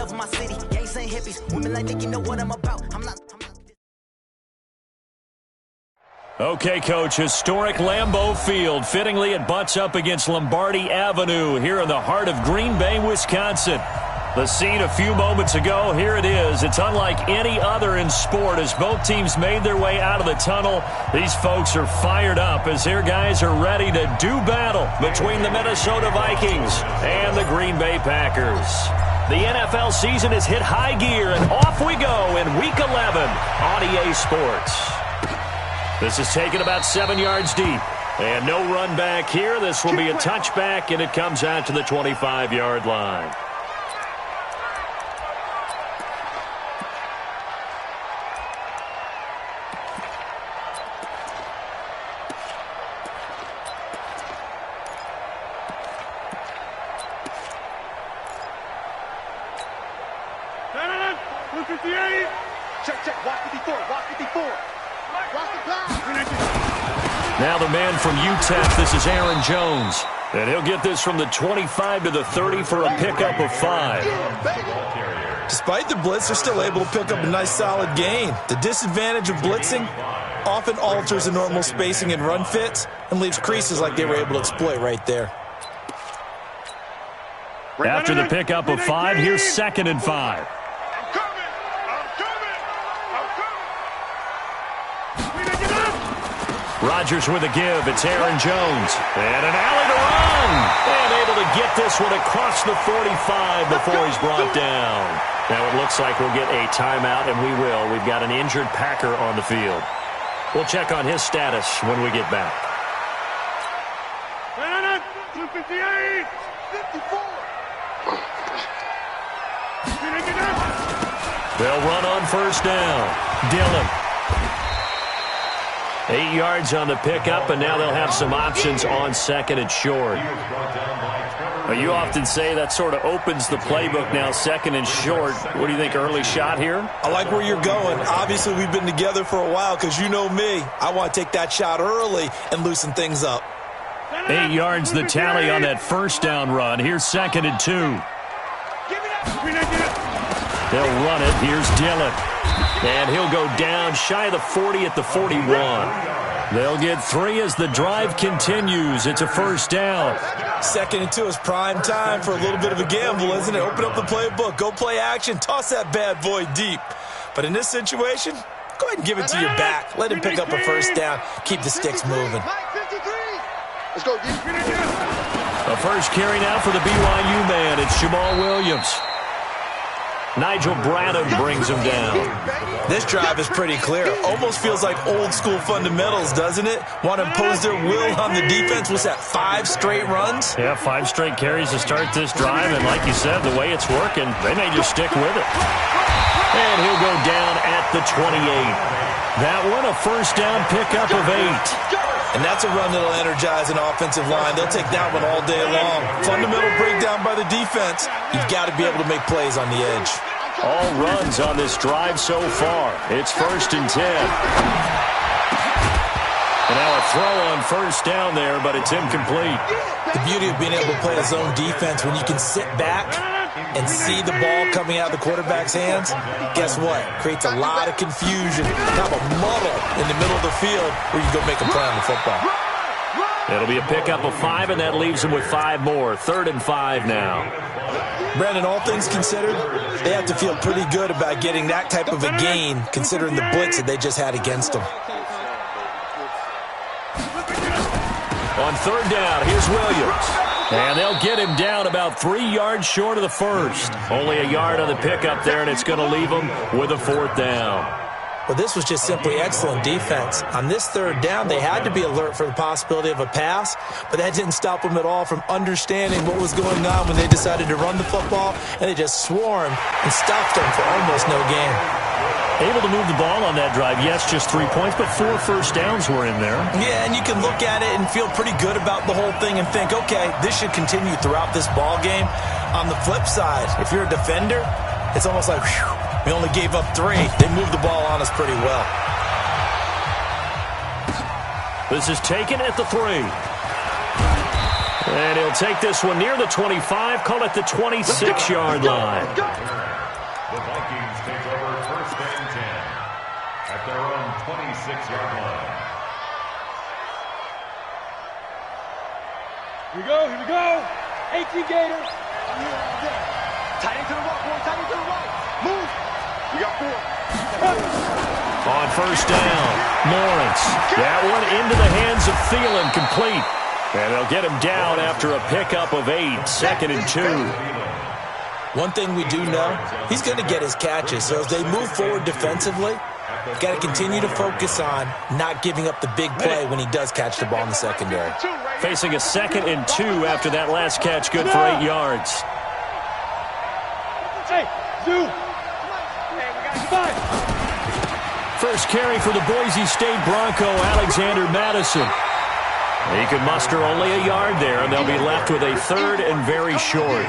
love my city. Gangs and hippies, women like Nick, you know what I'm about. I'm not. Okay, Coach, historic Lambeau Field. Fittingly, it butts up against Lombardi Avenue here in the heart of Green Bay, Wisconsin. The scene a few moments ago, here it is. It's unlike any other in sport as both teams made their way out of the tunnel. These folks are fired up as their guys are ready to do battle between the Minnesota Vikings and the Green Bay Packers. The NFL season has hit high gear, and off we go in Week 11 on EA Sports. This is taken about 7 yards deep. And no run back here. This will be a touchback, and it comes out to the 25-yard line. Now the man from UTEP, this is Aaron Jones. And he'll get this from the 25 to the 30 for a pickup of 5. Despite the blitz, they're still able to pick up a nice solid gain. The disadvantage of blitzing often alters the normal spacing and run fits and leaves creases like they were able to exploit right there. After the pickup of 5, here's 2nd and 5. Rodgers with a give. It's Aaron Jones. And an alley to run. And able to get this one across the 45 before he's brought down. Now it looks like we'll get a timeout, and we will. We've got an injured Packer on the field. We'll check on his status when we get back. 258, 54. They'll run on first down. Dillon. 8 yards on the pickup, and now they'll have some options on 2nd and short. Well, you often say that sort of opens the playbook now, 2nd and short. What do you think, early shot here? I like where you're going. Obviously, we've been together for a while because you know me. I want to take that shot early and loosen things up. 8 yards the tally on that first down run. Here's 2nd and 2. They'll run it. Here's Dillon. And he'll go down shy of the 40 at the 41. They'll get 3 as the drive continues. It's a first down. 2nd and 2 is prime time for a little bit of a gamble, isn't it? Open up the playbook. Go play action. Toss that bad boy deep. But in this situation, go ahead and give it to your back. Let him pick up a first down. Keep the sticks moving. Let's go. A first carry now for the BYU man. It's Jamal Williams. Nigel Bradham brings him down. This drive is pretty clear. Almost feels like old school fundamentals, doesn't it? Want to impose their will on the defense. What's that, 5 straight runs? Yeah, 5 straight carries to start this drive. And like you said, the way it's working, they may just stick with it. And he'll go down at the 28. That one, a first down pickup of 8. And that's a run that'll energize an offensive line. They'll take that one all day long. Fundamental breakdown by the defense. You've got to be able to make plays on the edge. All runs on this drive so far. It's 1st and 10. And now a throw on first down there, but it's incomplete. The beauty of being able to play a zone defense when you can sit back and see the ball coming out of the quarterback's hands, guess what? Creates a lot of confusion, kind of a muddle in the middle of the field where you go make a play on the football. It'll be a pickup of 5, and that leaves them with 5 more. 3rd and 5 now. Brandon, all things considered, they have to feel pretty good about getting that type of a gain considering the blitz that they just had against them. On 3rd down, here's Williams. And they'll get him down about 3 yards short of the first. Only a yard on the pickup there, and it's going to leave them with a 4th down. Well, this was just simply excellent defense. On this 3rd down, they had to be alert for the possibility of a pass, but that didn't stop them at all from understanding what was going on when they decided to run the football, and they just swarmed and stopped them for almost no gain. Able to move the ball on that drive. Yes, just 3 points, but 4 first downs were in there. Yeah, and you can look at it and feel pretty good about the whole thing and think, okay, this should continue throughout this ball game. On the flip side, if you're a defender, it's almost like, whew, we only gave up 3. They moved the ball on us pretty well. This is taken at the 3. And he'll take this one near the 25, call it the 26-yard line. The Vikings take over 1st and 10 at their own 26-yard line. Here we go. 18 Gators. Tight into the right, boy. Tight into the right. Move. We got 4. On 1st down, Lawrence. That one into the hands of Thielen, complete. And they'll get him down after a pickup of 8, 2nd and 2. One thing we do know, he's going to get his catches. So as they move forward defensively, got to continue to focus on not giving up the big play when he does catch the ball in the secondary. Facing a 2nd and 2 after that last catch, good for 8 yards. Hey, Zoo. First carry for the Boise State Bronco, Alexander Madison. He could muster only a yard there, and they'll be left with a 3rd and very short.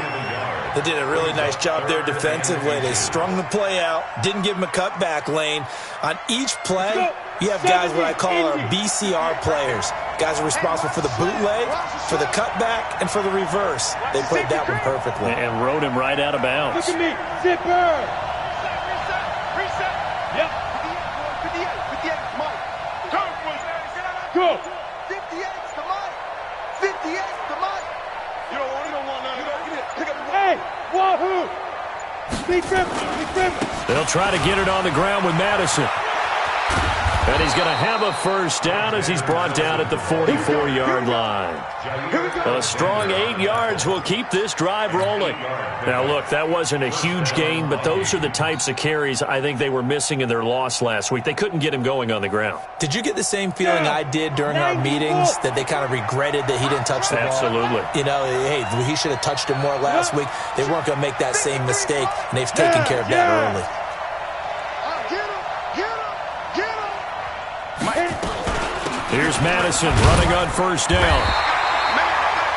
They did a really nice job there defensively. They strung the play out, didn't give him a cutback lane. On each play, you have guys what I call our BCR players. Guys are responsible for the bootleg, for the cutback, and for the reverse. They played that one perfectly. And rode him right out of bounds. Look at me. Zipper. Reset. Yep. 58, Mike. Go. 58's the Mike. 58's the Mike. You don't want none. Pick up the Hey, wahoo. Be driven. They'll try to get it on the ground with Madison. And he's going to have a 1st down as he's brought down at the 44-yard line. A strong 8 yards will keep this drive rolling. Now, look, that wasn't a huge gain, but those are the types of carries I think they were missing in their loss last week. They couldn't get him going on the ground. Did you get the same feeling I did during our meetings, that they kind of regretted that he didn't touch the ball? Absolutely. You know, hey, he should have touched it more last week. They weren't going to make that same mistake, and they've taken care of that early. Here's Madison running on 1st down.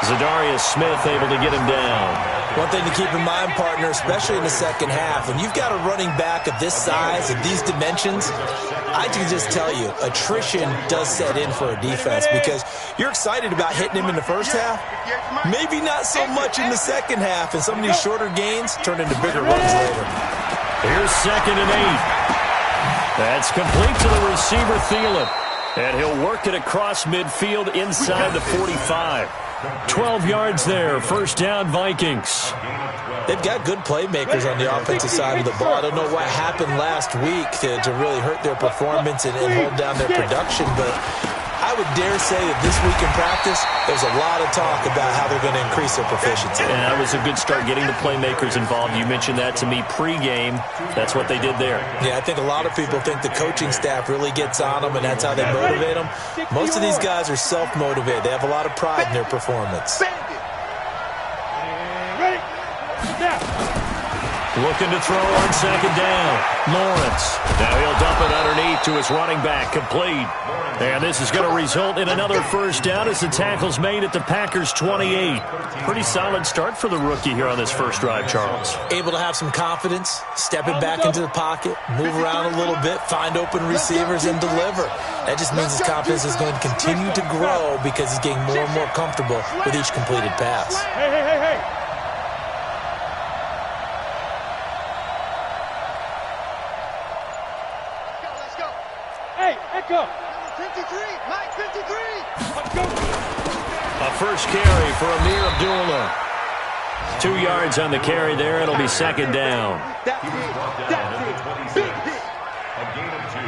Zadarius Smith able to get him down. One thing to keep in mind, partner, especially in the second half, when you've got a running back of this size, of these dimensions, I can just tell you, attrition does set in for a defense because you're excited about hitting him in the first half. Maybe not so much in the second half, and some of these shorter gains turn into bigger runs later. Here's 2nd and 8. That's complete to the receiver, Thielen. And he'll work it across midfield inside the 45. 12 yards there. 1st down, Vikings. They've got good playmakers on the offensive side of the ball. I don't know what happened last week to really hurt their performance and hold down their production, but I would dare say that this week in practice, there's a lot of talk about how they're going to increase their proficiency. And that was a good start, getting the playmakers involved. You mentioned that to me pregame. That's what they did there. Yeah, I think a lot of people think the coaching staff really gets on them, and that's how they motivate them. Most of these guys are self-motivated. They have a lot of pride in their performance. Looking to throw on 2nd down. Lawrence. Now he'll dump it underneath to his running back. Complete. And this is going to result in another 1st down as the tackle's made at the Packers' 28. Pretty solid start for the rookie here on this first drive, Charles. Able to have some confidence, stepping back into the pocket, move around a little bit, find open receivers, and deliver. That just means his confidence is going to continue to grow because he's getting more and more comfortable with each completed pass. Hey. Let's go. Hey, Echo. 53, Mike, 53. Let's go. A first carry for Amir Abdullah. 2 yards on the carry there. It'll be 2nd down. That's it. Big hit. A gain of 2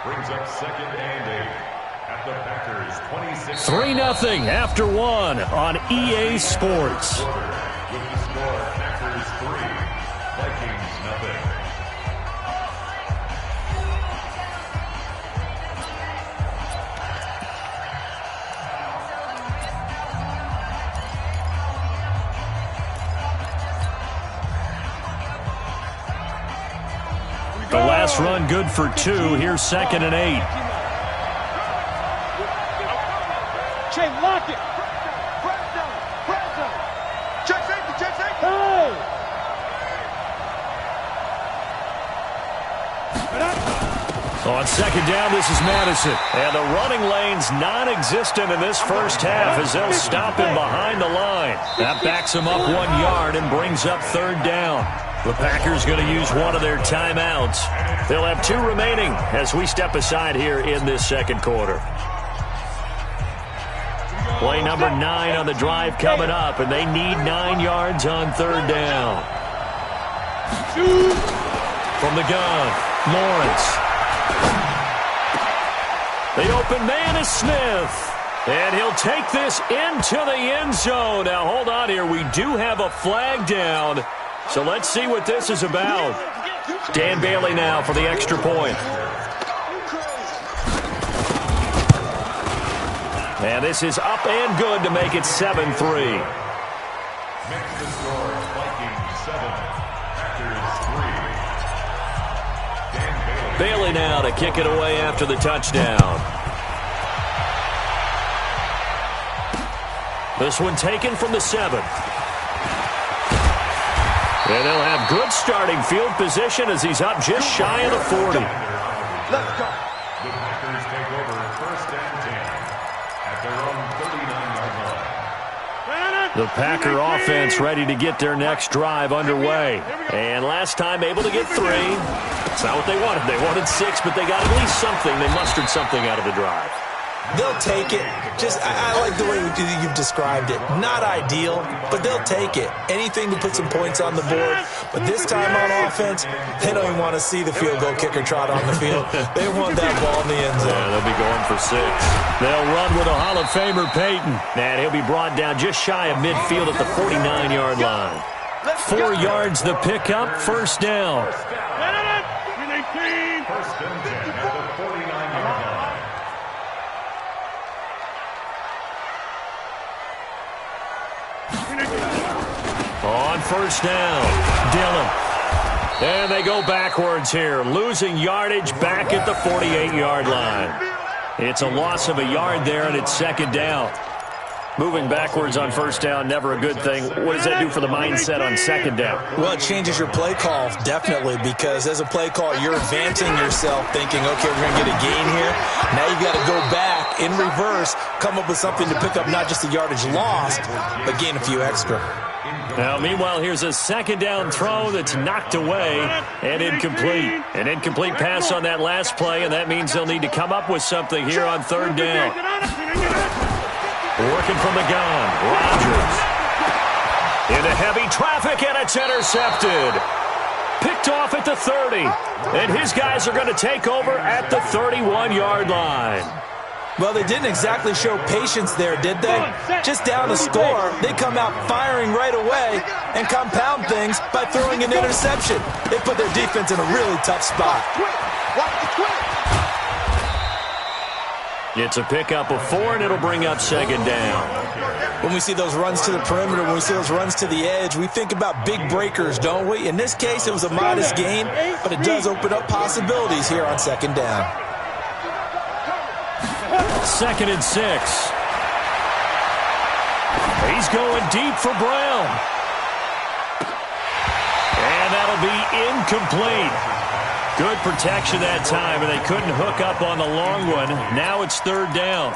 brings up 2nd and 8 at the Packers' 26. 3-0 after 1 on EA Sports. With the score, Packers 3, Vikings 0. The last run good for 2. Here's 2nd and 8. Che, lock it. Check safety. Hey. On 2nd down, this is Madison. And the running lane's non-existent in this first half as they'll stop him behind the line. That backs him up 1 yard and brings up 3rd down. The Packers going to use one of their timeouts. They'll have 2 remaining as we step aside here in this second quarter. Play number 9 on the drive coming up, and they need 9 yards on third down. From the gun, Lawrence. The open man is Smith. And he'll take this into the end zone. Now, hold on here. We do have a flag down. So let's see what this is about. Dan Bailey now for the extra point. And this is up and good to make it 7-3. Makes the score Vikings 7, Packers 3. Bailey now to kick it away after the touchdown. This one taken from the 7. And they'll have good starting field position as he's up just shy of the 40. Let's go. The Packers take over first and 10 at their own 39-yard line. The Packer offense ready to get their next drive underway. And last time able to get 3. It's not what they wanted. They wanted 6, but they got at least something. They mustered something out of the drive. They'll take it. I like the way you've described it. Not ideal, but they'll take it. Anything to put some points on the board. But this time on offense, they don't even want to see the field goal kicker trot on the field. They want that ball in the end zone. Yeah, they'll be going for 6. They'll run with a Hall of Famer, Peyton. And he'll be brought down just shy of midfield at the 49-yard line. 4 yards the pickup, first down. First and 10 at the 49-yard line. On first down, Dillon. And they go backwards here, losing yardage back at the 48-yard line. It's a loss of a yard there, and it's second down. Moving backwards on first down, never a good thing. What does that do for the mindset on second down? Well, it changes your play call, definitely, because as a play call, you're advancing yourself, thinking, okay, we're going to get a gain here. Now you've got to go back in reverse, come up with something to pick up not just the yardage lost, but gain a few extra. Now, meanwhile, here's a second down throw that's knocked away and incomplete. An incomplete pass on that last play, and that means they'll need to come up with something here on third down. Working from the gun, Rodgers. Into heavy traffic, and it's intercepted. Picked off at the 30. And his guys are going to take over at the 31-yard line. Well, they didn't exactly show patience there, did they? Just down a score, they come out firing right away and compound things by throwing an interception. They put their defense in a really tough spot. It's a pickup of 4, and it'll bring up second down. When we see those runs to the perimeter, when we see those runs to the edge, we think about big breakers, don't we? In this case, it was a modest gain, but it does open up possibilities here on second down. 2nd and 6. He's going deep for Brown. And that'll be incomplete. Good protection that time, and they couldn't hook up on the long one. Now it's third down.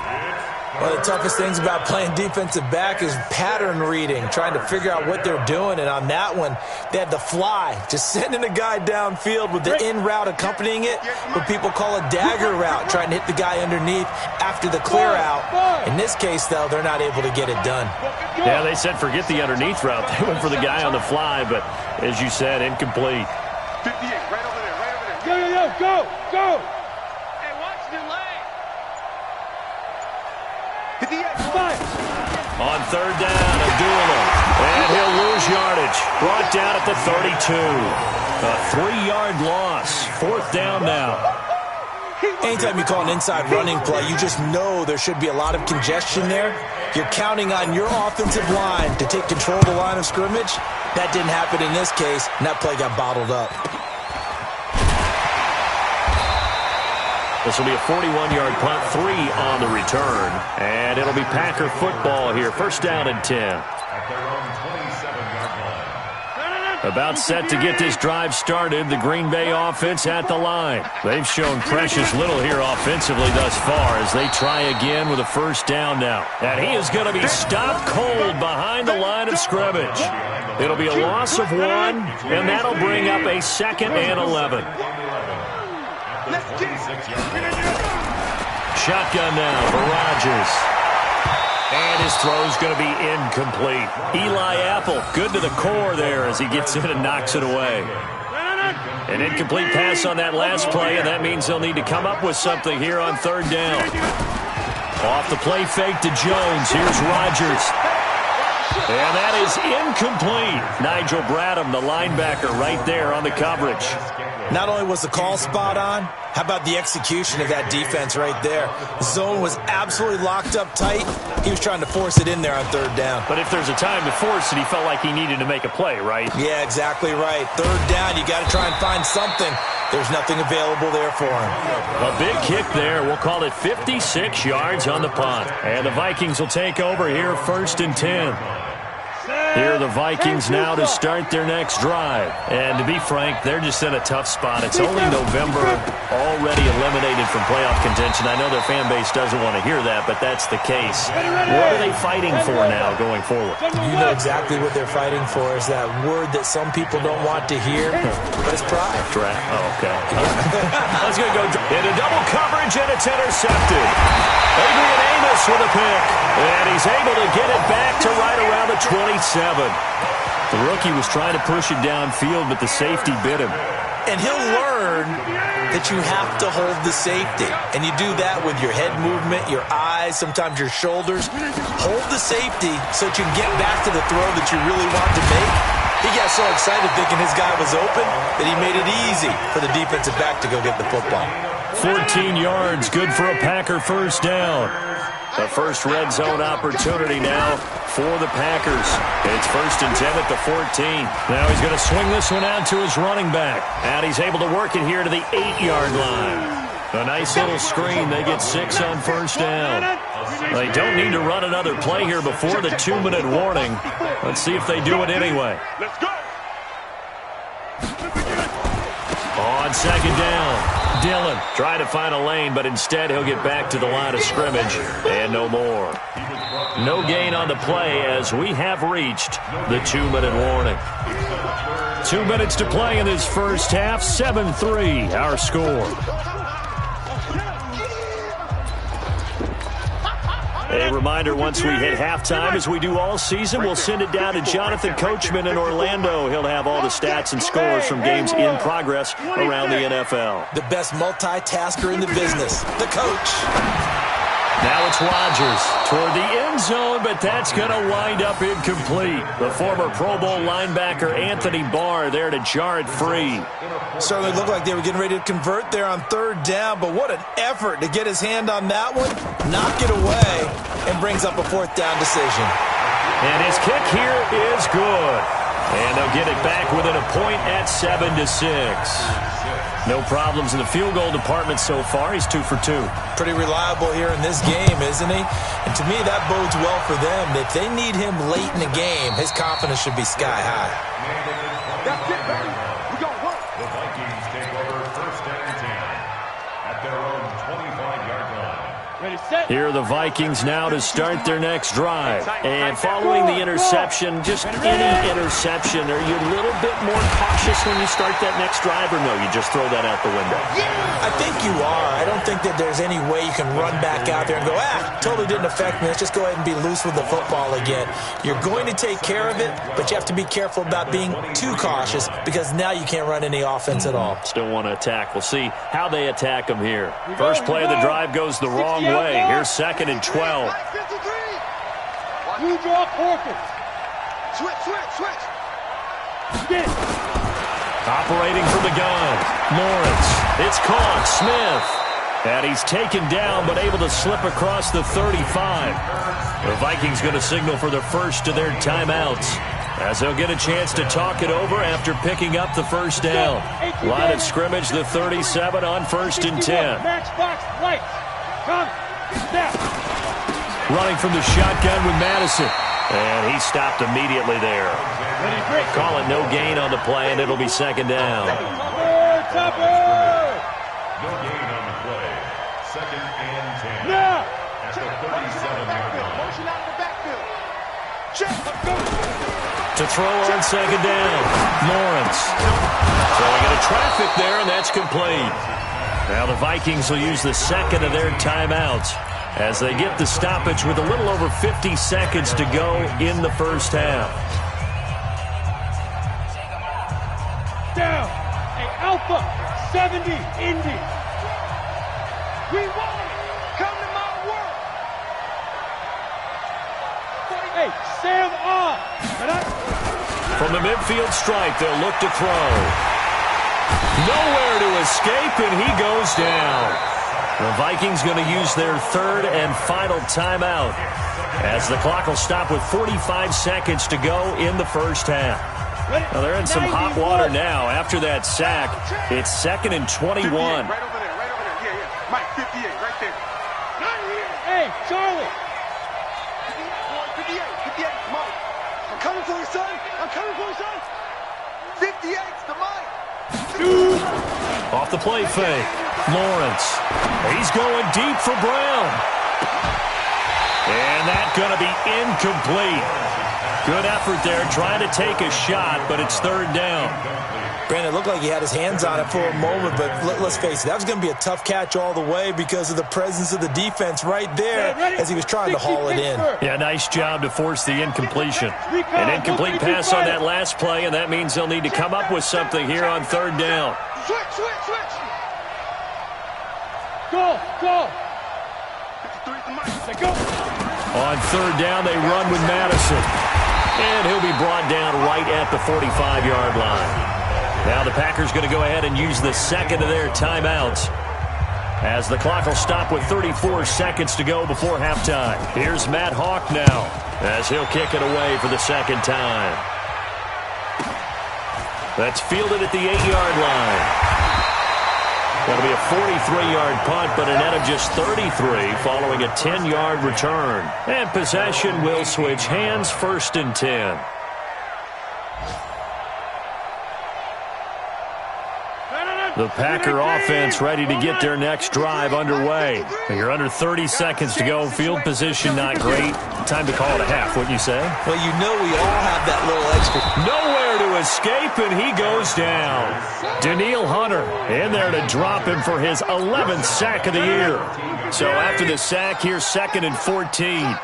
One of the toughest things about playing defensive back is pattern reading, trying to figure out what they're doing. And on that one, they had the fly, just sending a guy downfield with the in route accompanying it, what people call a dagger route, trying to hit the guy underneath after the clear out. In this case, though, they're not able to get it done. Yeah, they said forget the underneath route. They went for the guy on the fly, but as you said, incomplete. 58, right over there, right over there. Go! Hey, watch the leg. 58, On third down, Abdullah. And he'll lose yardage. Brought down at the 32. A 3-yard loss. Fourth down now. Anytime you call an inside running play, you just know there should be a lot of congestion there. You're counting on your offensive line to take control of the line of scrimmage. That didn't happen in this case, and that play got bottled up. This will be a 41-yard punt, 3 on the return. And it'll be Packer football here. First down and 10. At their own 27-yard line. About set to get this drive started, the Green Bay offense at the line. They've shown precious little here offensively thus far as they try again with a first down now. And he is going to be stopped cold behind the line of scrimmage. It'll be a loss of 1, and that'll bring up a 2nd and 11. Shotgun now for Rodgers. And his throw's going to be incomplete. Eli Apple, good to the core there as he gets in and knocks it away. An incomplete pass on that last play, and that means they'll need to come up with something here on 3rd down. Off the play fake to Jones. Here's Rodgers. And that is incomplete. Nigel Bradham, the linebacker, right there on the coverage. Not only was the call spot on, how about the execution of that defense right there? The zone was absolutely locked up tight. He was trying to force it in there on 3rd down. But if there's a time to force it, he felt like he needed to make a play, right? Yeah, exactly right. 3rd down, you got to try and find something. There's nothing available there for him. A big kick there. We'll call it 56 yards on the punt. And the Vikings will take over here 1st and 10. Here are the Vikings now to start their next drive. And to be frank, they're just in a tough spot. It's only November, already eliminated from playoff contention. I know their fan base doesn't want to hear that, but that's the case. What are they fighting for now going forward? You know exactly what they're fighting for is that word that some people don't want to hear, but it's pride. Oh, okay. Let's go into double coverage, and it's intercepted. Adrian Amos with a pick, and he's able to get it back to right around the 27. The rookie was trying to push it downfield, but the safety bit him. And he'll learn that you have to hold the safety. And you do that with your head movement, your eyes, sometimes your shoulders. Hold the safety so that you can get back to the throw that you really want to make. He got so excited thinking his guy was open that he made it easy for the defensive back to go get the football. 14 yards, good for a Packer 1st down. The first red zone opportunity now for the Packers. It's 1st and 10 at the 14. Now he's going to swing this one out to his running back. And he's able to work it here to the 8-yard line. A nice little screen. They get 6 on 1st down. They don't need to run another play here before the 2-minute warning. Let's see if they do it anyway. Let's go. On 2nd down, Dillon trying to find a lane, but instead he'll get back to the line of scrimmage, and no more. No gain on the play as we have reached the 2-minute warning. 2 minutes to play in this first half, 7-3 our score. A reminder, once we hit halftime, as we do all season, we'll send it down to Jonathan Coachman in Orlando. He'll have all the stats and scores from games in progress around the NFL. The best multitasker in the business, the coach. Now it's Rodgers toward the end zone, but that's going to wind up incomplete. The former Pro Bowl linebacker Anthony Barr there to jar it free. Certainly looked like they were getting ready to convert there on 3rd down, but what an effort to get his hand on that one, knock it away, and brings up a 4th down decision. And his kick here is good. And they'll get it back within a point at 7-6. No problems in the field goal department so far. He's 2 for 2. Pretty reliable here in this game, isn't he? And to me, that bodes well for them. If they need him late in the game, his confidence should be sky high. That's it, baby. We gonna work. The Vikings take over 1st and 10 at their own 25-yard line. Ready, set. Here are the Vikings now to start their next drive. And following the interception, just any interception, are you a little bit more cautious when you start that next drive, or no, you just throw that out the window? I think you are. I don't think that there's any way you can run back out there and go, totally didn't affect me. Let's just go ahead and be loose with the football again. You're going to take care of it, but you have to be careful about being too cautious because now you can't run any offense at all. Still want to attack. We'll see how they attack them here. First play of the drive goes the wrong way. Here's 2nd and 12. You draw forfeit. Switch. Get it. Operating from the gun, Lawrence. It's caught, Smith. And he's taken down, but able to slip across the 35. The Vikings going to signal for the first of their timeouts, as they'll get a chance to talk it over after picking up the 1st down. Line of scrimmage, the 37 on 1st and 10. Matchbox right. Come. Step. Running from the shotgun with Madison. And he stopped immediately there. Call it no gain on the play, and it'll be 2nd down. Tupper. No gain on the play. 2nd and 10. Now. At the 37-yard line. Motion out of the backfield. Check. To throw on second down. Lawrence. Throwing into traffic there, and that's complete. Now the Vikings will use the second of their timeouts as they get the stoppage with a little over 50 seconds to go in the first half. Down. A Alpha 70 Indy. We want it. Come to my world. Hey, Sam on. From the midfield stripe, they'll look to throw. Nowhere to escape, and he goes down. The Vikings going to use their third and final timeout as the clock will stop with 45 seconds to go in the first half. Now they're in some hot water now after that sack. It's 2nd and 21. Right over there. Yeah. Mike, 58, right there. Not here. Hey, Charlie. 58, Mike. I'm coming for you, son. 58's the Mike. Off the play fake. Lawrence. He's going deep for Brown. And that's going to be incomplete. Good effort there trying to take a shot, but it's third down. Brandon, it looked like he had his hands on it for a moment, but let's face it, that was going to be a tough catch all the way because of the presence of the defense right there as he was trying to haul it in. Yeah, nice job to force the incompletion. An incomplete pass on that last play, and that means they'll need to come up with something here on third down. Switch. Go. 53's the Mike. Go. On third down, they run with Madison. And he'll be brought down right at the 45-yard line. Now the Packers going to go ahead and use the second of their timeouts as the clock will stop with 34 seconds to go before halftime. Here's Matt Hawk now as he'll kick it away for the second time. That's fielded at the 8-yard line. That'll be a 43-yard punt, but a net of just 33 following a 10-yard return. And possession will switch hands, 1st and 10. The Packer offense ready to get their next drive underway. You're under 30 seconds to go. Field position not great. Time to call it a half, wouldn't you say? Well, you know we all have that little extra. Nowhere to escape, and he goes down. Daniil Hunter in there to drop him for his 11th sack of the year. So after the sack, here's 2nd and 14.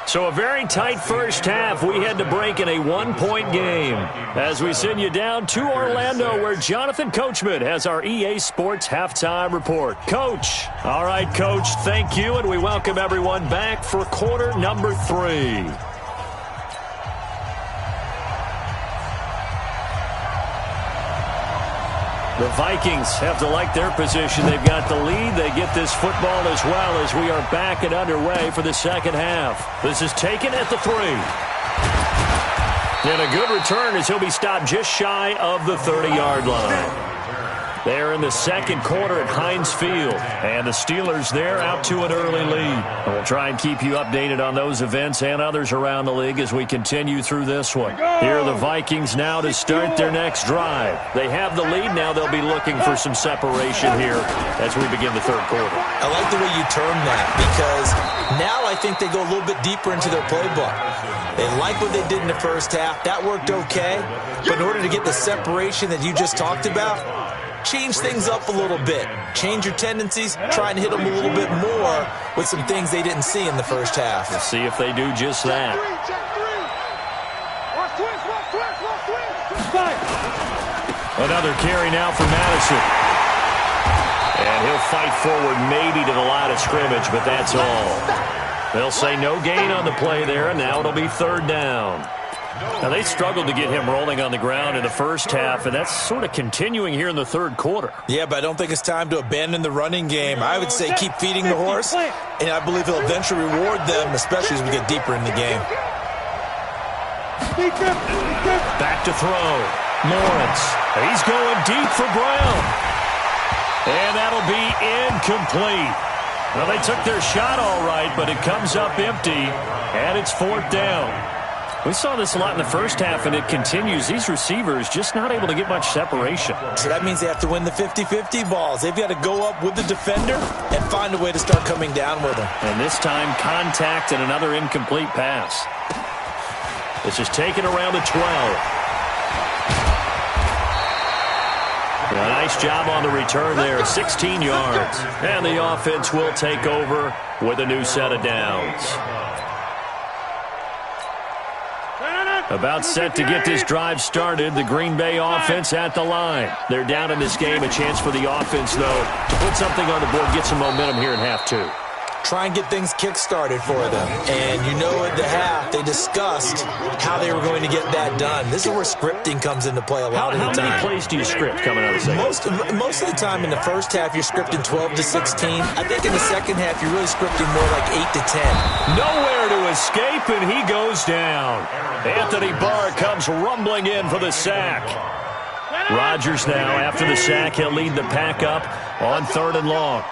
So a very tight first half. We had to break in a one-point game as we send you down to Orlando where Jonathan Coachman has our EA Sports Halftime Report. Coach. All right, Coach, thank you, and we welcome everyone back for quarter number 3. The Vikings have to like their position. They've got the lead. They get this football as well as we are back and underway for the second half. This is taken at the 3. And a good return as he'll be stopped just shy of the 30-yard line. They're in the second quarter at Heinz Field. And the Steelers, they're out to an early lead. And we'll try and keep you updated on those events and others around the league as we continue through this one. Here are the Vikings now to start their next drive. They have the lead. Now they'll be looking for some separation here as we begin the third quarter. I like the way you term that because now I think they go a little bit deeper into their playbook. They like what they did in the first half. That worked okay. But in order to get the separation that you just talked about, change things up a little bit. Change your tendencies. Try and hit them a little bit more with some things they didn't see in the first half. Let's see if they do just that. Another carry now for Madison. And he'll fight forward maybe to the line of scrimmage, but that's all. They'll say no gain on the play there, and now it'll be third down. Now, they struggled to get him rolling on the ground in the first half, and that's sort of continuing here in the third quarter. Yeah, but I don't think it's time to abandon the running game. I would say keep feeding the horse, and I believe he'll eventually reward them, especially as we get deeper in the game. Back to throw. Lawrence. He's going deep for Brown. And that'll be incomplete. Well, they took their shot all right, but it comes up empty, and it's fourth down. We saw this a lot in the first half, and it continues. These receivers just not able to get much separation. So that means they have to win the 50-50 balls. They've got to go up with the defender and find a way to start coming down with them. And this time, contact and another incomplete pass. This is taken around the 12. A nice job on the return there, 16 yards. And the offense will take over with a new set of downs. About set to get this drive started, the Green Bay offense at the line. They're down in this game. A chance for the offense, though, to put something on the board, get some momentum here in half two. Try and get things kick-started for them. And you know at the half, they discussed how they were going to get that done. This is where scripting comes into play a lot of the time. How many plays do you script coming out of the second? Most of the time in the first half, you're scripting 12 to 16. I think in the second half, you're really scripting more like 8 to 10. Nowhere to escape, and he goes down. Anthony Barr comes rumbling in for the sack. Rodgers now, after the sack, he'll lead the pack up on 3rd and long.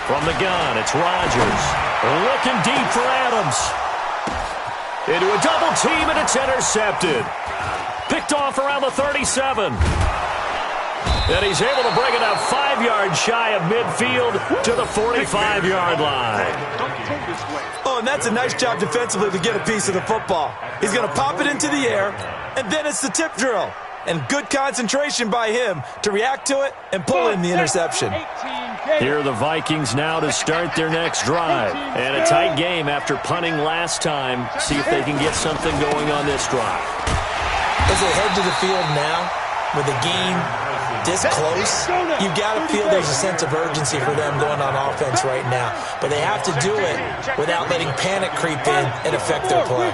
From the gun, it's Rodgers. Looking deep for Adams. Into a double team, and it's intercepted. Picked off around the 37. And he's able to bring it up 5 yards shy of midfield to the 45-yard line. Oh, and that's a nice job defensively to get a piece of the football. He's going to pop it into the air, and then it's the tip drill. And good concentration by him to react to it and pull in the interception. Here are the Vikings now to start their next drive. And a tight game after punting last time. See if they can get something going on this drive. As they head to the field now, with the game this close, you've got to feel there's a sense of urgency for them going on offense right now. But they have to do it without letting panic creep in and affect their play.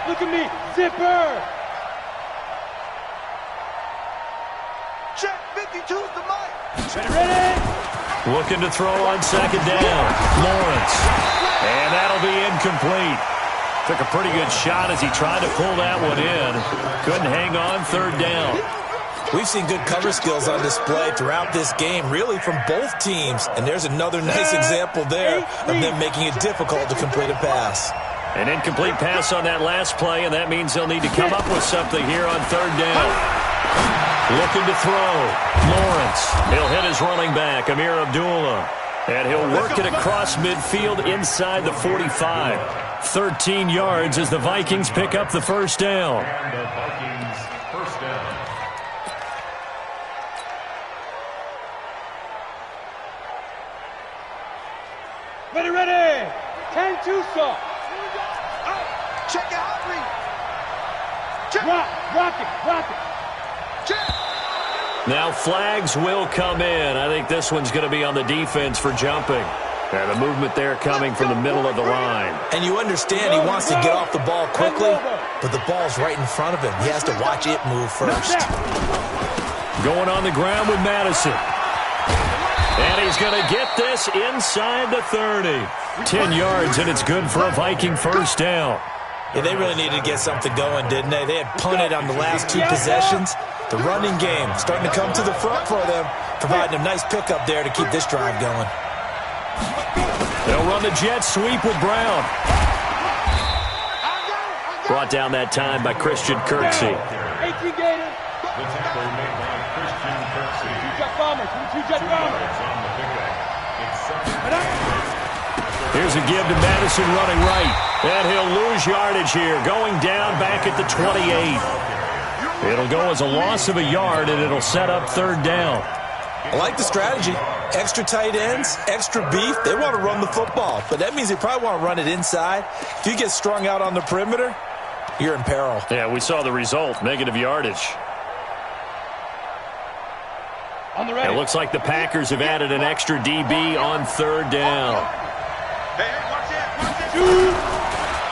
Look at me, zipper! Check, 52's the mic! Ready? Looking to throw on second down. Lawrence. And that'll be incomplete. Took a pretty good shot as he tried to pull that one in. Couldn't hang on 3rd down. We've seen good cover skills on display throughout this game, really from both teams. And there's another nice example there of them making it difficult to complete a pass. An incomplete pass on that last play, and that means they'll need to come up with something here on 3rd down. Looking to throw. Lawrence. He'll hit his running back, Amir Abdullah. And he'll work it across midfield inside the 45. 13 yards as the Vikings pick up the 1st down. And the Vikings first down. Ready! 10-2 saw. Check it out, Reed. Check. Rock it. Check. Now flags will come in. I think this one's going to be on the defense for jumping. And the movement there coming from the middle of the line. And you understand he wants to get off the ball quickly, but the ball's right in front of him. He has to watch it move first. Going on the ground with Madison. And he's going to get this inside the 30. 10 yards, and it's good for a Viking 1st down. Yeah, they really needed to get something going, didn't they? They had punted on the last 2 possessions. The running game starting to come to the front for them, providing a nice pickup there to keep this drive going. They'll run the jet sweep with Brown. Brought down that time by Christian Kirksey. 18 Gators. The tackle made by Christian Kirksey. 2 jet bombers. 2 jet bombers. On the pickup. It's 2nd. Here's a give to Madison running right. And he'll lose yardage here, going down back at the 28. It'll go as a loss of a yard, and it'll set up 3rd down. I like the strategy. Extra tight ends, extra beef. They want to run the football, but that means they probably want to run it inside. If you get strung out on the perimeter, you're in peril. Yeah, we saw the result, negative yardage. On the ready. It looks like the Packers have added an extra DB on 3rd down. Hey, watch it.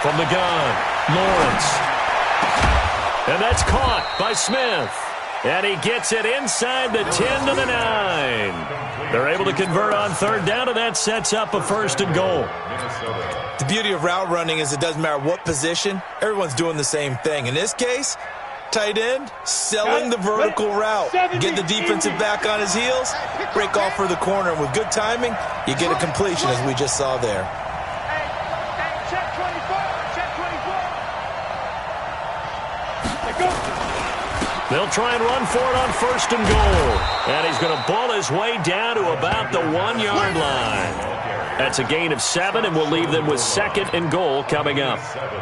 From the gun, Lawrence. And that's caught by Smith. And he gets it inside the 10 to the 9. They're able to convert on 3rd down, and that sets up a 1st and goal. The beauty of route running is it doesn't matter what position. Everyone's doing the same thing. In this case, Tight end, selling the vertical route. Get the defensive back on his heels, break off for the corner. And with good timing, you get a completion, as we just saw there. Check 24. Check 24. They'll try and run for it on 1st and goal. And he's going to ball his way down to about the 1-yard line. That's a gain of 7, and we'll leave them with 2nd and goal coming up.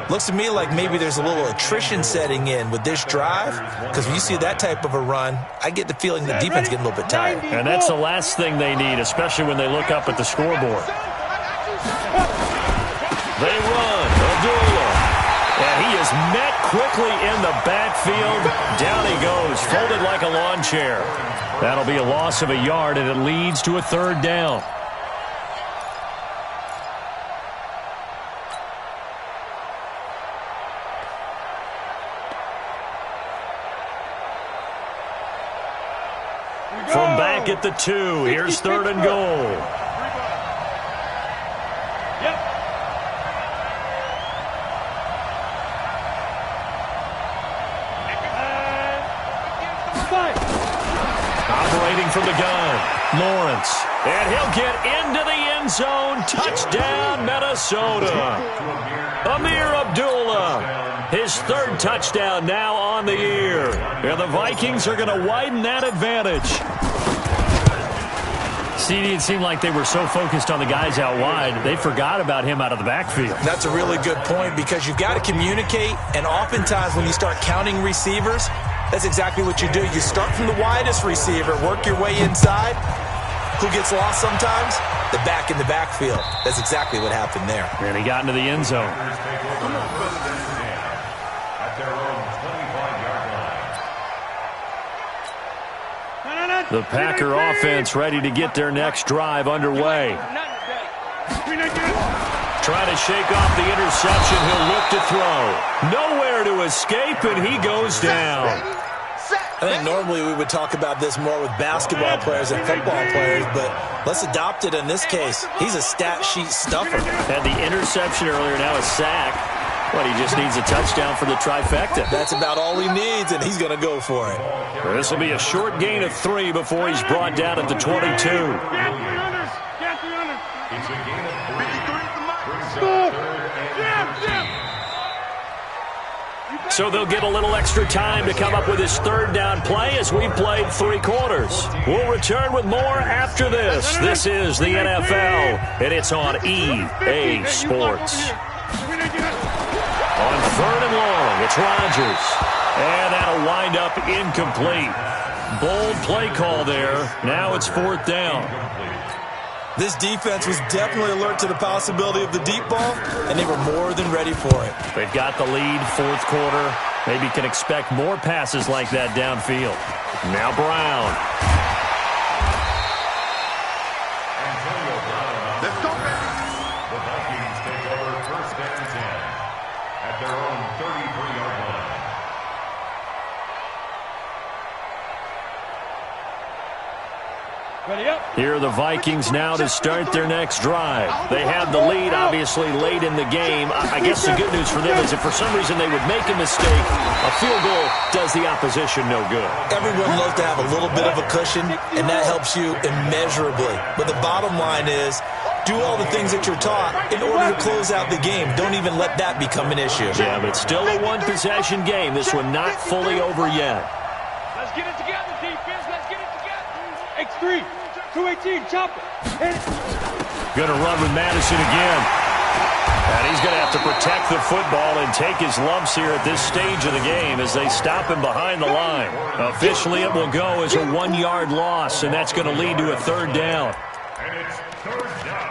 Looks to me like maybe there's a little attrition setting in with this drive, because when you see that type of a run, I get the feeling the defense getting a little bit tired. And that's the last thing they need, especially when they look up at the scoreboard. They run. Abdullah. And he is met quickly in the backfield. Down he goes, folded like a lawn chair. That'll be a loss of a yard, and it leads to a 3rd down. From back at the 2, here's 3rd and goal. Operating from the gun, Lawrence. And he'll get into the end zone. Touchdown, Minnesota. Amir Abdullah. His 3rd touchdown now on the year. And the Vikings are going to widen that advantage. CD, it seemed like they were so focused on the guys out wide, they forgot about him out of the backfield. That's a really good point, because you've got to communicate, and oftentimes when you start counting receivers, that's exactly what you do. You start from the widest receiver, work your way inside. Who gets lost sometimes? The back in the backfield. That's exactly what happened there. And he got into the end zone. The Packer offense ready to get their next drive underway. Trying to shake off the interception. He'll look to throw. Nowhere to escape, and he goes down. I think normally we would talk about this more with basketball players and football players, but let's adopt it in this case. He's a stat sheet stuffer. Had the interception earlier, now a sack. But he just needs a touchdown for the trifecta. That's about all he needs, and he's going to go for it. This will be a short gain of 3 before he's brought down at the 22. It's a gain of 3. So they'll get a little extra time to come up with his 3rd down play as we've played 3 quarters. We'll return with more after this. This is the NFL, and it's on EA Sports. On 3rd and long, it's Rodgers. And that'll wind up incomplete. Bold play call there. Now it's 4th down. This defense was definitely alert to the possibility of the deep ball, and they were more than ready for it. They've got the lead, 4th quarter. Maybe can expect more passes like that downfield. Now Brown. Let's go, man. The Vikings take over 1st and 10 at their own 33-yard line. Here are the Vikings now to start their next drive. They have the lead, obviously, late in the game. I guess the good news for them is if for some reason they would make a mistake, a field goal does the opposition no good. Everyone loves to have a little bit of a cushion, and that helps you immeasurably. But the bottom line is, do all the things that you're taught in order to close out the game. Don't even let that become an issue. Yeah, but still a one-possession game. This one not fully over yet. Let's get it together, defense. Let's get it together. X3, 218, chop it. Going to run with Madison again. And he's going to have to protect the football and take his lumps here at this stage of the game as they stop him behind the line. Officially, it will go as a 1-yard loss, and that's going to lead to a 3rd down. And it's 3rd down.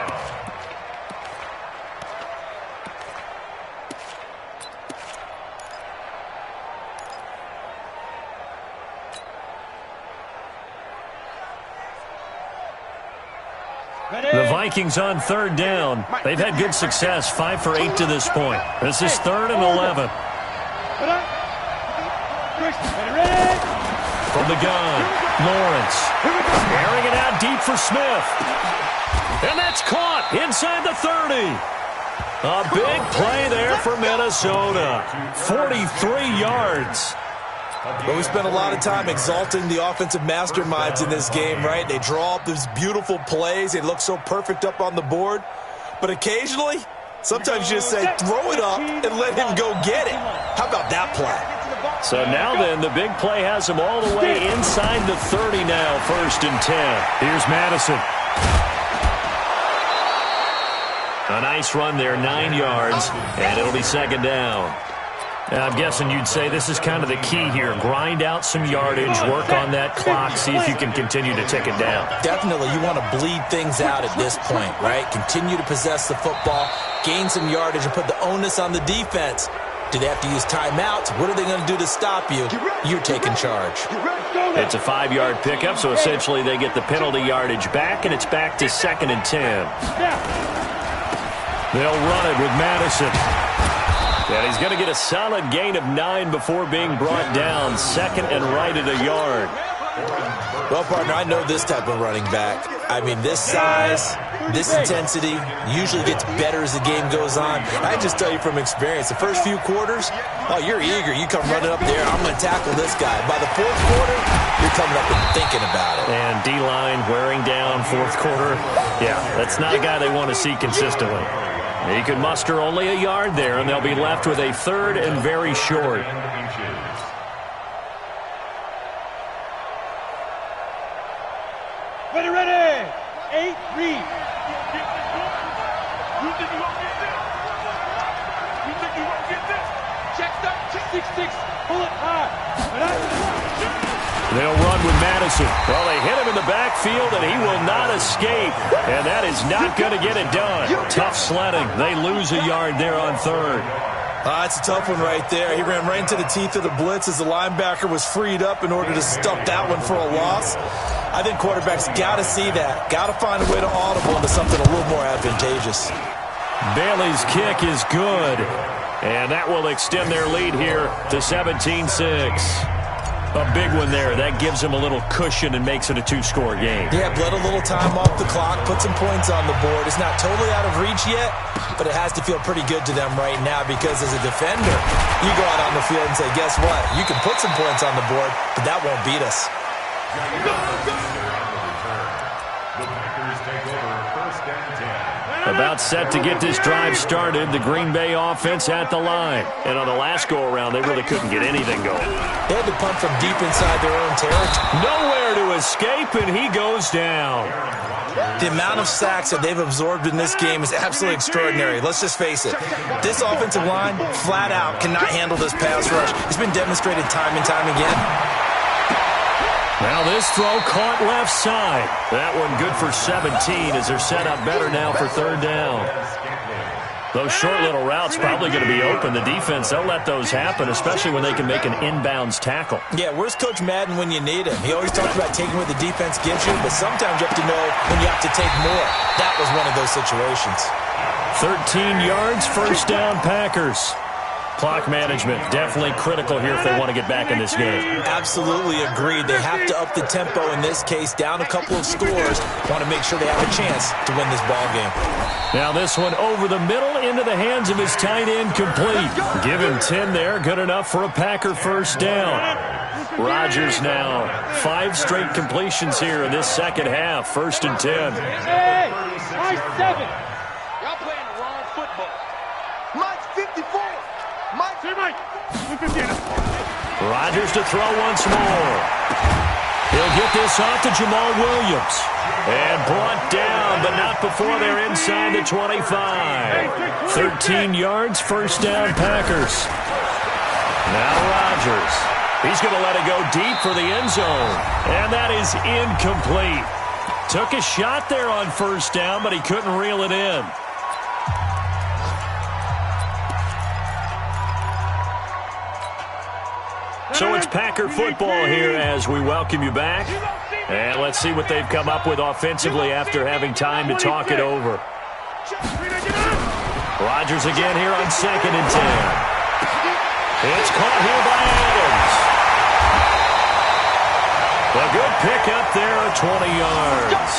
The Vikings on 3rd down. They've had good success, 5 for 8 to this point. This is 3rd and 11. From the gun, Lawrence. Airing it out deep for Smith. And that's caught inside the 30. A big play there for Minnesota. 43 yards. Well, we spent a lot of time exalting the offensive masterminds in this game, right? They draw up these beautiful plays. They look so perfect up on the board. But occasionally, sometimes you just say, throw it up and let him go get it. How about that play? So now then, the big play has him all the way inside the 30 now, 1st and 10. Here's Madison. A nice run there, 9 yards, and it'll be 2nd down. Now, I'm guessing you'd say this is kind of the key here. Grind out some yardage, work on that clock, see if you can continue to tick it down. Definitely, you want to bleed things out at this point, right? Continue to possess the football, gain some yardage, and put the onus on the defense. Do they have to use timeouts? What are they going to do to stop you? You're taking charge. It's a 5-yard pickup, so essentially they get the penalty yardage back, and it's back to 2nd and 10. They'll run it with Madison. And he's going to get a solid gain of 9 before being brought down. 2nd and right at a yard. Well, partner, I know this type of running back. I mean, this size, this intensity usually gets better as the game goes on. I just tell you from experience, the first few quarters, oh, you're eager. You come running up there, I'm going to tackle this guy. By the 4th quarter, you're coming up and thinking about it. And D-line wearing down 4th quarter. Yeah, that's not a guy they want to see consistently. He could muster only a yard there, and they'll be left with a 3rd and very short. Ready. 8, read. You think you won't get this? You think you won't get this? Check stuff. 6-6. Pull it high. They'll run with Madison. Well, they hit him in the backfield, and he will not escape. And that is not going to get it done. Tough sledding. They lose a yard there on 3rd. That's a tough one right there. He ran right into the teeth of the blitz as the linebacker was freed up in order to stuff that one for a loss. I think quarterbacks got to see that. Got to find a way to audible into something a little more advantageous. Bailey's kick is good. And that will extend their lead here to 17-6. A big one there. That gives them a little cushion and makes it a 2-score game. Yeah, bled a little time off the clock, put some points on the board. It's not totally out of reach yet, but it has to feel pretty good to them right now because as a defender, you go out on the field and say, guess what? You can put some points on the board, but that won't beat us. About set to get this drive started. The Green Bay offense at the line. And on the last go-around, they really couldn't get anything going. They had to punt from deep inside their own territory. Nowhere to escape, and he goes down. The amount of sacks that they've absorbed in this game is absolutely extraordinary. Let's just face it. This offensive line, flat out, cannot handle this pass rush. It's been demonstrated time and time again. Now this throw caught left side. That one good for 17 as they're set up better now for 3rd down. Those short little routes probably going to be open. The defense, they'll let those happen, especially when they can make an inbounds tackle. Yeah, where's Coach Madden when you need him? He always talks about taking what the defense gives you, but sometimes you have to know when you have to take more. That was one of those situations. 13 yards, 1st down, Packers. Clock management, definitely critical here if they want to get back in this game. Absolutely agreed. They have to up the tempo in this case, down a couple of scores. Want to make sure they have a chance to win this ball game. Now this one over the middle into the hands of his tight end, complete. Give him 10 there, good enough for a Packer 1st down. Rodgers now, 5 straight completions here in this 2nd half, 1st and 10. Hey, I 7. Y'all playing the wrong football. Mike's 54. Mike. Rodgers to throw once more. He'll get this off to Jamal Williams. And brought down, but not before they're inside the 25. 13 yards, 1st down, Packers. Now Rodgers. He's going to let it go deep for the end zone. And that is incomplete. Took a shot there on 1st down, but he couldn't reel it in. So it's Packer football here as we welcome you back. And let's see what they've come up with offensively after having time to talk it over. Rodgers again here on 2nd and 10. It's caught here by Adams. A good pickup there at 20 yards.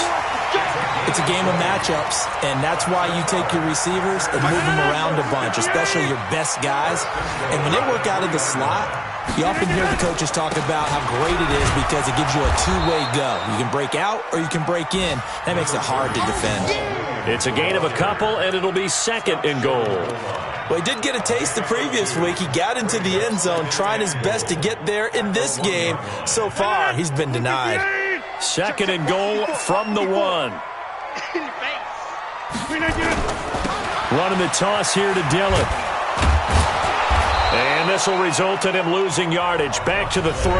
It's a game of matchups, and that's why you take your receivers and move them around a bunch, especially your best guys. And when they work out of the slot, You often hear the coaches talk about how great it is because it gives you a two-way go. You can break out or you can break in. That makes it hard to defend. It's a gain of a couple, and it'll be second and goal. Well, he did get a taste the previous week. He got into the end zone, trying his best to get there in this game. So far, he's been denied. Second and goal from the 1. Running the toss here to Dillon. And this will result in him losing yardage. Back to the 3.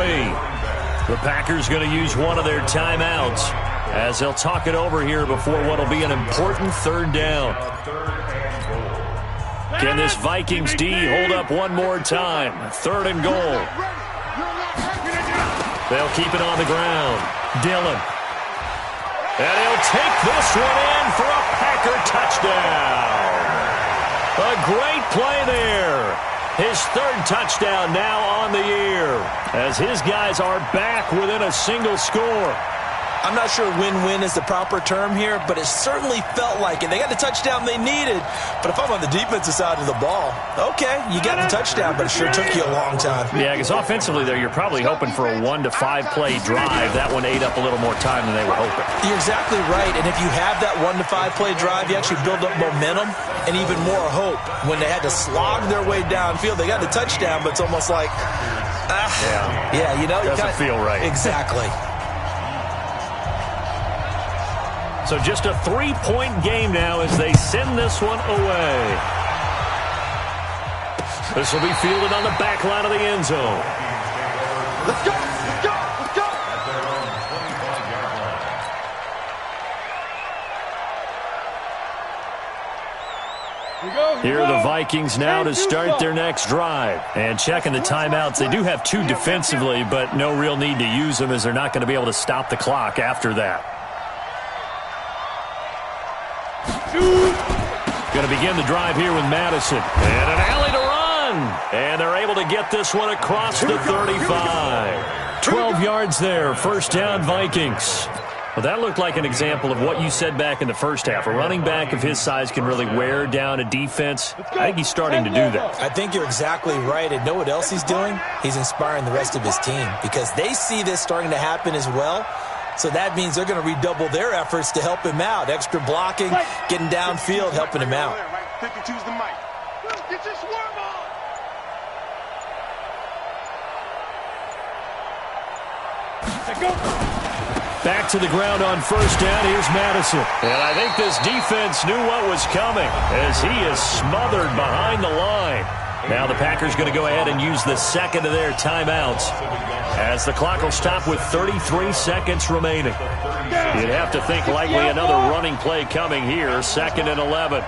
The Packers going to use one of their timeouts as they'll talk it over here before what will be an important third down. Can this Vikings D hold up one more time? Third and goal. They'll keep it on the ground. Dillon. And he'll take this one in for a Packer touchdown. A great play there. His third touchdown now on the year as his guys are back within a single score. I'm not sure win-win is the proper term here, but it certainly felt like it. They got the touchdown they needed, but if I'm on the defensive side of the ball, okay, you got the touchdown, but it sure took you a long time. Yeah, because offensively there, you're probably hoping for a 1 to 5 play drive. That one ate up a little more time than they were hoping. You're exactly right, and if you have that 1 to 5 play drive, you actually build up momentum and even more hope. When they had to slog their way downfield, they got the touchdown, but it's almost like, yeah, you know. Doesn't feel right. Exactly. So just a 3-point game now as they send this one away. This will be fielded on the back line of the end zone. Let's go! Let's go! Let's go! Here are the Vikings now to start their next drive. And checking the timeouts. They do have 2 defensively, but no real need to use them as they're not going to be able to stop the clock after that. Going to begin the drive here with Madison. And an alley to run. And they're able to get this one across the 35. 12 yards there. First down, Vikings. Well, that looked like an example of what you said back in the first half. A running back of his size can really wear down a defense. I think he's starting to do that. I think you're exactly right. And know what else he's doing? He's inspiring the rest of his team because they see this starting to happen as well. So that means they're going to redouble their efforts to help him out. Extra blocking, getting downfield, helping him out. Pick and choose the mic. Get your swerve on. Back to the ground on first down. Here's Madison. And I think this defense knew what was coming as he is smothered behind the line. Now the Packers going to go ahead and use the second of their timeouts as the clock will stop with 33 seconds remaining. You'd have to think likely another running play coming here. Second and 11.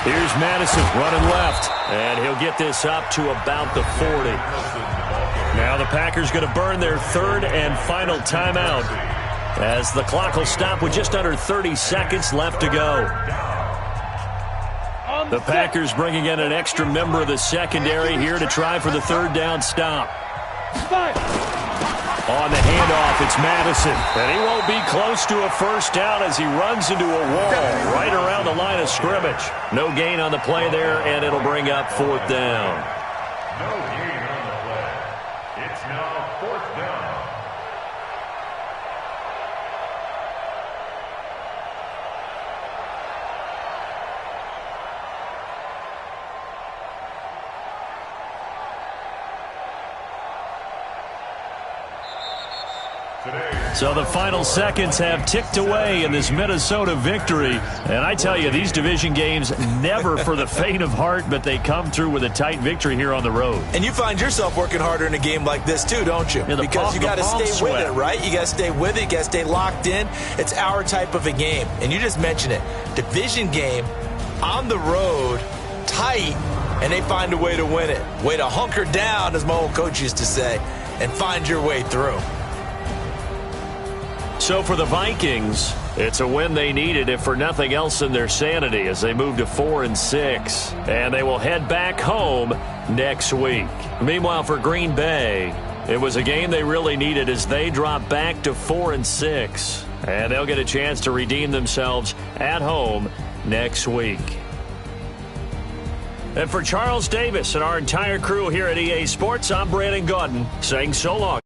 Here's Madison running left, and he'll get this up to about the 40. Now the Packers going to burn their third and final timeout as the clock will stop with just under 30 seconds left to go. The Packers bringing in an extra member of the secondary here to try for the third down stop. On the handoff, it's Madison. And he won't be close to a first down as he runs into a wall right around the line of scrimmage. No gain on the play there, and it'll bring up fourth down. No gain on the play. It's now fourth down. So the final seconds have ticked away in this Minnesota victory. And I tell you, these division games never for the faint of heart, but they come through with a tight victory here on the road. And you find yourself working harder in a game like this too, don't you? Yeah, because you got to stay with it, right? You got to stay with it. You got to stay locked in. It's our type of a game. And you just mentioned it. Division game, on the road, tight, and they find a way to win it. Way to hunker down, as my old coach used to say, and find your way through. So for the Vikings, it's a win they needed, if for nothing else in their sanity, as they move to 4-6. And they will head back home next week. Meanwhile, for Green Bay, it was a game they really needed as they drop back to 4-6. And they'll get a chance to redeem themselves at home next week. And for Charles Davis and our entire crew here at EA Sports, I'm Brandon Gaudin saying so long.